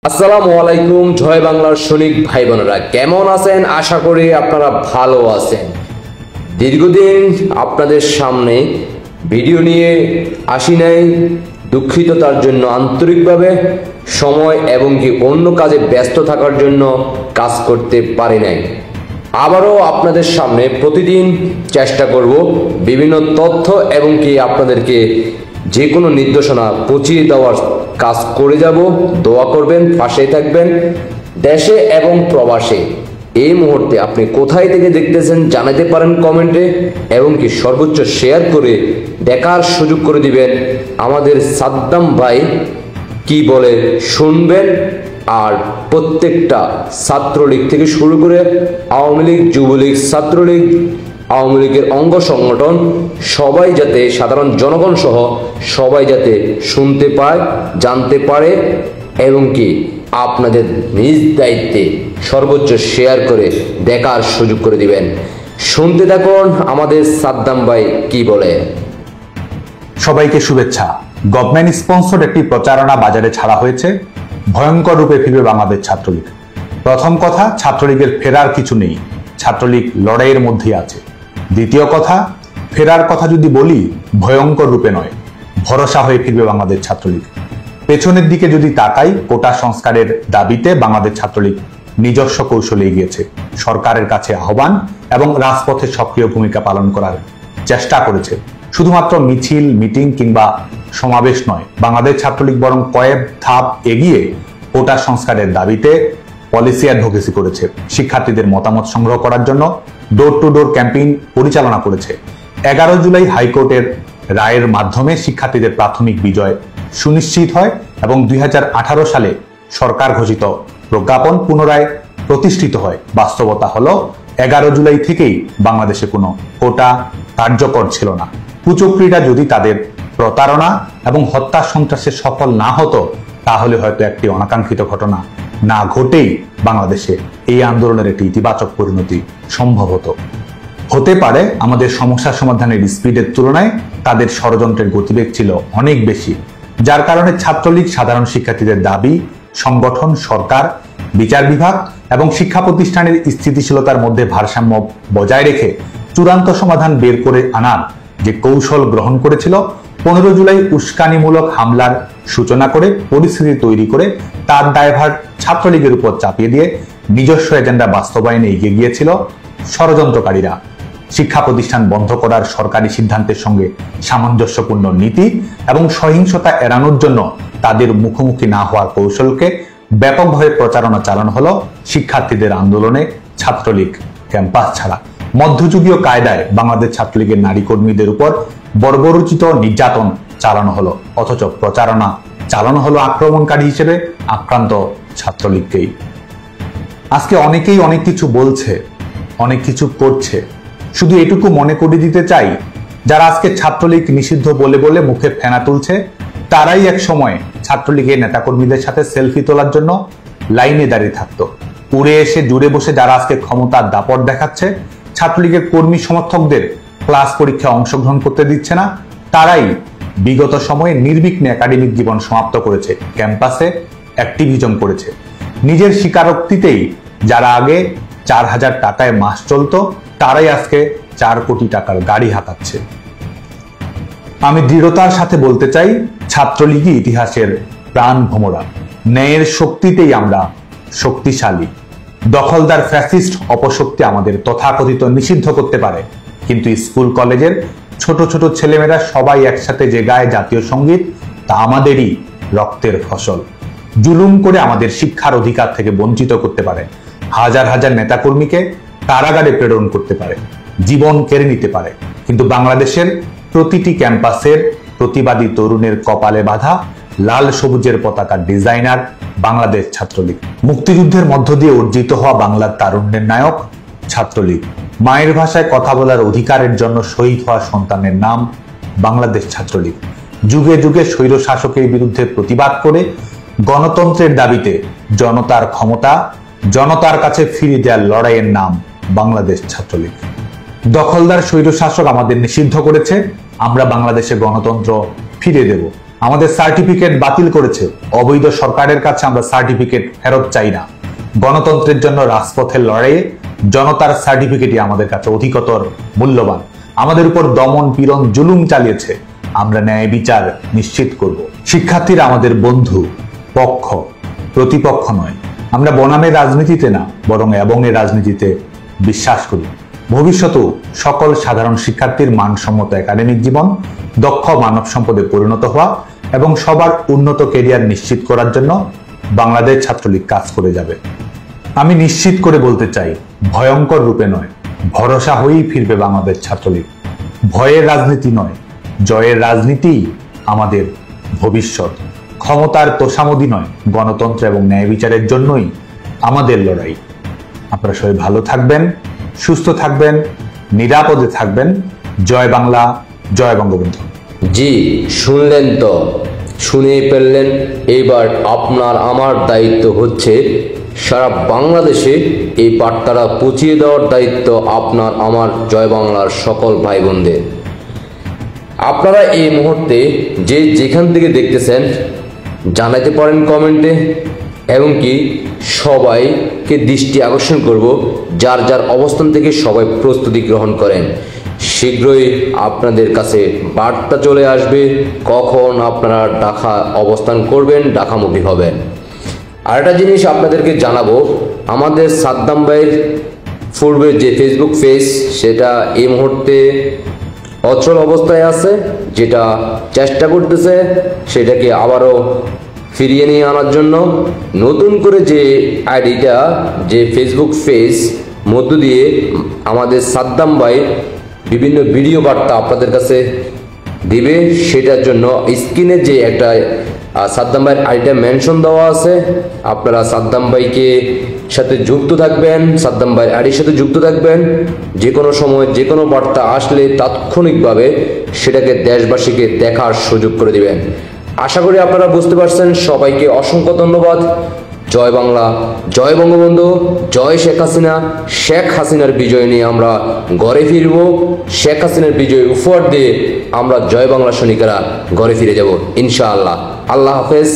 আসসালামু আলাইকুম। জয় বাংলার সৈনিক ভাই বোনেরা, কেমন আছেন? আশা করি আপনারা ভালো আছেন। দীর্ঘদিন আপনাদের সামনে ভিডিও নিয়ে আসি নাই, দুঃখিত তার জন্য আন্তরিকভাবে। সময় এবং কি অন্য কাজে ব্যস্ত থাকার জন্য কাজ করতে পারি নাই। আবারও আপনাদের সামনে প্রতিদিন চেষ্টা করব বিভিন্ন তথ্য এবং কি আপনাদেরকে যে কোনো নির্দেশনা পৌঁছিয়ে দেওয়ার কাজ করে যাব। দোয়া করবেন, পাশেই থাকবেন। দেশে এবং প্রবাসে এই মুহূর্তে আপনি কোথায় থেকে দেখতেছেন জানাতে পারেন কমেন্টে, এবং কি সর্বোচ্চ শেয়ার করে দেখার সুযোগ করে দিবেন আমাদের সাদ্দাম ভাই কি বলে শুনবেন। আর প্রত্যেকটা ছাত্রলীগ থেকে শুরু করে আওয়ামী লীগ, যুবলীগ, ছাত্রলীগ, আওয়ামী লীগের অঙ্গ সংগঠন সবাই যাতে, সাধারণ জনগণ সহ সবাই যাতে শুনতে পায়, জানতে পারে, এবং কি আপনাদের নিজ দায়িত্বে সর্বোচ্চ শেয়ার করে দেখার সুযোগ করে দিবেন। শুনতে থাকুন আমাদের সাদ্দাম ভাই কি বলে। সবাইকে শুভেচ্ছা। গভর্নমেন্ট স্পন্সর একটি প্রচারণা বাজারে ছাড়া হয়েছে। ভয়ঙ্কর রূপে ফিরবে বাংলাদেশ ছাত্রলীগ। প্রথম কথা, ছাত্রলীগের ফেরার কিছু নেই, ছাত্রলীগ লড়াইয়ের মধ্যেই আছে। দ্বিতীয় কথা, ফেরার কথা যদি বলি, ভয়ঙ্কর রূপে নয়, ভরসা হয়ে ফিরবে বাংলাদেশ ছাত্রলীগ। পেছনের দিকে যদি তাকাই, কোটা সংস্কারের দাবিতে বাংলাদেশ ছাত্রলীগ নিজস্ব কৌশলে এগিয়েছে, সরকারের কাছে আহ্বান এবং রাজপথে সক্রিয় ভূমিকা পালন করার চেষ্টা করেছে। শুধুমাত্র মিছিল, মিটিং কিংবা সমাবেশ নয়, বাংলাদেশ ছাত্রলীগ বরং কয়েক ধাপ এগিয়ে কোটা সংস্কারের দাবিতে পলিসি অ্যাডভোকেসি করেছে। শিক্ষার্থীদের মতামত সংগ্রহ করার জন্য ডোর টু ডোর ক্যাম্পেইন পরিচালনা করেছে। 11 জুলাই হাইকোর্টের রায়ের মাধ্যমে শিক্ষার্থীদের প্রাথমিক বিজয় সুনিশ্চিত হয় এবং 2018 সালে সরকার ঘোষিত প্রজ্ঞাপন পুনরায় প্রতিষ্ঠিত হয়। বাস্তবতা হলো 11 জুলাই থেকেই বাংলাদেশে কোনো কোটা কার্যকর ছিল না। কুচক্রীরা যদি তাদের প্রতারণা এবং হত্যা সন্ত্রাসে সফল না হতো, তাহলে হয়তো একটি অনাকাঙ্ক্ষিত ঘটনা না ঘটেই বাংলাদেশে এই আন্দোলনের একটি ইতিবাচক পরিণতি সম্ভব হতে পারে। আমাদের সমস্যা সমাধানের স্পিডের তুলনায় তাদের ষড়যন্ত্রের গতিবেগ ছিল অনেক বেশি, যার কারণে ছাত্রলীগ সাধারণ শিক্ষার্থীদের দাবি, সংগঠন, সরকার, বিচার বিভাগ এবং শিক্ষা প্রতিষ্ঠানের স্থিতিশীলতার মধ্যে ভারসাম্য বজায় রেখে চূড়ান্ত সমাধান বের করে আনার যে কৌশল গ্রহণ করেছিল, 15 জুলাই উস্কানিমূলক হামলার সূচনা করে পরিস্থিতি তৈরি করে তার দায়ভার ছাত্রলীগের উপর চাপিয়ে দিয়ে নিজস্ব এজেন্ডা বাস্তবায়নে এগিয়ে গিয়েছিল ষড়যন্ত্রকারীরা। শিক্ষা প্রতিষ্ঠান বন্ধ করার সরকারি সিদ্ধান্তের সঙ্গে সামঞ্জস্যপূর্ণ নীতি এবং সহিংসতা এড়ানোর জন্য তাদের মুখোমুখি না হওয়ার কৌশলকে ব্যাপকভাবে প্রচারণা চালানো হলো শিক্ষার্থীদের আন্দোলনে ছাত্রলীগ ক্যাম্পাস ছাড়া। মধ্যযুগীয় কায়দায় বাংলাদেশ ছাত্রলীগের নারী কর্মীদের উপর বর্বরোচিত নির্যাতন চালানো হলো, অথচ প্রচারণা চালানো হলো আক্রমণকারী হিসেবে আক্রান্ত ছাত্রলীগকেই। আজকে অনেকেই অনেক কিছু বলছে, অনেক কিছু করছে। শুধু এটুকু মনে করিয়ে দিতে চাই, যারা আজকে ছাত্রলীগ নিষিদ্ধ বলে বলে মুখে ফেনা তুলছে, তারাই এক সময় ছাত্রলীগের নেতাকর্মীদের সাথে সেলফি তোলার জন্য লাইনে দাঁড়িয়ে থাকতো। উড়ে এসে জুড়ে বসে যারা আজকে ক্ষমতার দাপট দেখাচ্ছে, ছাত্রলীগের কর্মী সমর্থকদের ক্লাস পরীক্ষায় অংশগ্রহণ করতে দিচ্ছে না, তারাই বিগত সময়ে নির্বিঘ্নে একাডেমিক জীবন সমাপ্ত করেছে, ক্যাম্পাসে অ্যাক্টিভিজম করেছে। নিজের স্বীকারোক্তিতেই যারা আগে 4000 টাকায় মাস চলতো, তারাই আজকে 4 কোটি টাকার গাড়ি হাঁকাচ্ছে। আমি দৃঢ়তার সাথে বলতে চাই, ছাত্রলীগই ইতিহাসের প্রাণ ভোমরা। ন্যায়ের শক্তিতেই আমরা শক্তিশালী। দখলদার ফ্যাসিস্ট অপশক্তি আমাদের তথাকথিত নিষিদ্ধ করতে পারে, কিন্তু স্কুল কলেজের ছোট ছোট ছেলেমেয়েরা সবাই একসাথে যে গায়ে জাতীয় সঙ্গীত, তা আমাদেরই রক্তের ফসল। জুলুম করে আমাদের শিক্ষার অধিকার থেকে বঞ্চিত করতে পারে, হাজার হাজার নেতাকর্মীকে কারাগারে প্রেরণ করতে পারে, জীবন কেড়ে নিতে পারে, কিন্তু বাংলাদেশের প্রতিটি ক্যাম্পাসের প্রতিবাদী তরুণের কপালে বাঁধা লাল সবুজের পতাকার ডিজাইনার বাংলাদেশ ছাত্রলীগ। মুক্তিযুদ্ধের মধ্য দিয়ে অর্জিত হওয়া বাংলার তারুণ্যের নায়ক ছাত্রলীগ। মায়ের ভাষায় কথা বলার অধিকারের জন্য শহীদ হওয়া সন্তানের নাম বাংলাদেশ ছাত্রলীগ। যুগে যুগে স্বৈর শাসকের বিরুদ্ধে প্রতিবাদ করে গণতন্ত্রের দাবিতে জনতার ক্ষমতা জনতার কাছে ফিরিয়ে দেওয়ার লড়াইয়ের নাম বাংলাদেশ ছাত্রলীগ। দখলদার স্বৈর শাসক আমাদের নিষিদ্ধ করেছে, আমরা বাংলাদেশে গণতন্ত্র ফিরিয়ে দেব। আমাদের সার্টিফিকেট বাতিল করেছে। অবৈধ সরকারের কাছে আমরা সার্টিফিকেট ফেরত চাই না। গণতন্ত্রের জন্য রাজপথের লড়াইয়ে জনতার সার্টিফিকেটই আমাদের কাছে অধিকতর মূল্যবান। আমাদের উপর দমন পীড়ন জুলুম চালিয়েছে, আমরা ন্যায় বিচার নিশ্চিত করব। শিক্ষার্থীরা আমাদের বন্ধু, পক্ষ, প্রতিপক্ষ নয়। আমরা বনামের রাজনীতিতে না, বরং এবংয়ের রাজনীতিতে বিশ্বাস করি। ভবিষ্যতেও সকল সাধারণ শিক্ষার্থীর মানসম্মত একাডেমিক জীবন, দক্ষ মানব সম্পদে পরিণত হওয়া এবং সবার উন্নত ক্যারিয়ার নিশ্চিত করার জন্য বাংলাদেশ ছাত্রলীগ কাজ করে যাবে। আমি নিশ্চিত করে বলতে চাই, ভয়ঙ্কর রূপে নয়, ভরসা হয়েই ফিরবে বাংলাদেশ ছাত্রলীগ। ভয়ের রাজনীতি নয়, জয়ের রাজনীতি আমাদের ভবিষ্যৎ। ক্ষমতার তোষামোদী নয়, গণতন্ত্র এবং ন্যায় বিচারের জন্যই আমাদের লড়াই। আপনারা সবাই ভালো থাকবেন, সুস্থ থাকবেন, নিরাপদে থাকবেন। জয় বাংলা, জয় বঙ্গবন্ধু। জি, শুনলেন তো, শুনে ফেললেন। এবার আপনার আমার দায়িত্ব হচ্ছে সারা বাংলাদেশে এই বার্তাটা পৌঁছিয়ে দেওয়ার দায়িত্ব আপনার আমার জয় বাংলার সকল ভাই বোনদের। আপনারা এই মুহূর্তে যে যেখান থেকে দেখতেছেন জানাতে পারেন কমেন্টে, এবং কি সবাইকে দৃষ্টি আকর্ষণ করব, যার যার অবস্থান থেকে সবাই প্রস্তুতি গ্রহণ করেন। শীঘ্রই আপনাদের কাছে বার্তা চলে আসবে কখন আপনারা ঢাকা অবস্থান করবেন, ঢাকামুখী হবেন। আরেকটা জিনিস আপনাদেরকে জানাবো, আমাদের সাদ্দাম ভাইয়ের পূর্বের যে ফেসবুক পেজ সেটা এই মুহূর্তে অচল অবস্থায় আছে, যেটা চেষ্টা করতেছে সেটাকে আবারও ফিরিয়ে নিয়ে আনার জন্য। নতুন করে যে আইডিটা, যে ফেসবুক পেজ মধ্য দিয়ে আমাদের সাদ্দাম ভাই বিভিন্ন ভিডিও বার্তা আপনাদের কাছে দিবে, সেটার জন্য স্ক্রিনে যে একটা সাদ্দাম ভাইয়ের আইডিটা মেনশন দেওয়া আছে, আপনারা সাদ্দাম ভাইকে সাথে যুক্ত থাকবেন, সাদ্দাম ভাইয়ের আইডির সাথে যুক্ত থাকবেন। যে কোনো সময় যে কোনো বার্তা আসলে তাৎক্ষণিকভাবে সেটাকে দেশবাসীকে দেখার সুযোগ করে দিবেন। আশা করি আপনারা বুঝতে পারছেন। সবাইকে অসংখ্য ধন্যবাদ। জয় বাংলা, জয় বঙ্গবন্ধু, জয় শেখ হাসিনা। শেখ হাসিনার বিজয় নিয়ে আমরা ঘরে ফিরব। শেখ হাসিনার বিজয় উপহার দিয়ে আমরা জয় বাংলা সৈনিকেরা ঘরে ফিরে যাব ইনশাআল্লাহ। আল্লাহ হাফেজ।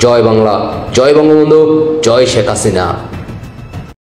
জয় বাংলা, জয় বঙ্গবন্ধু, জয় শেখ হাসিনা।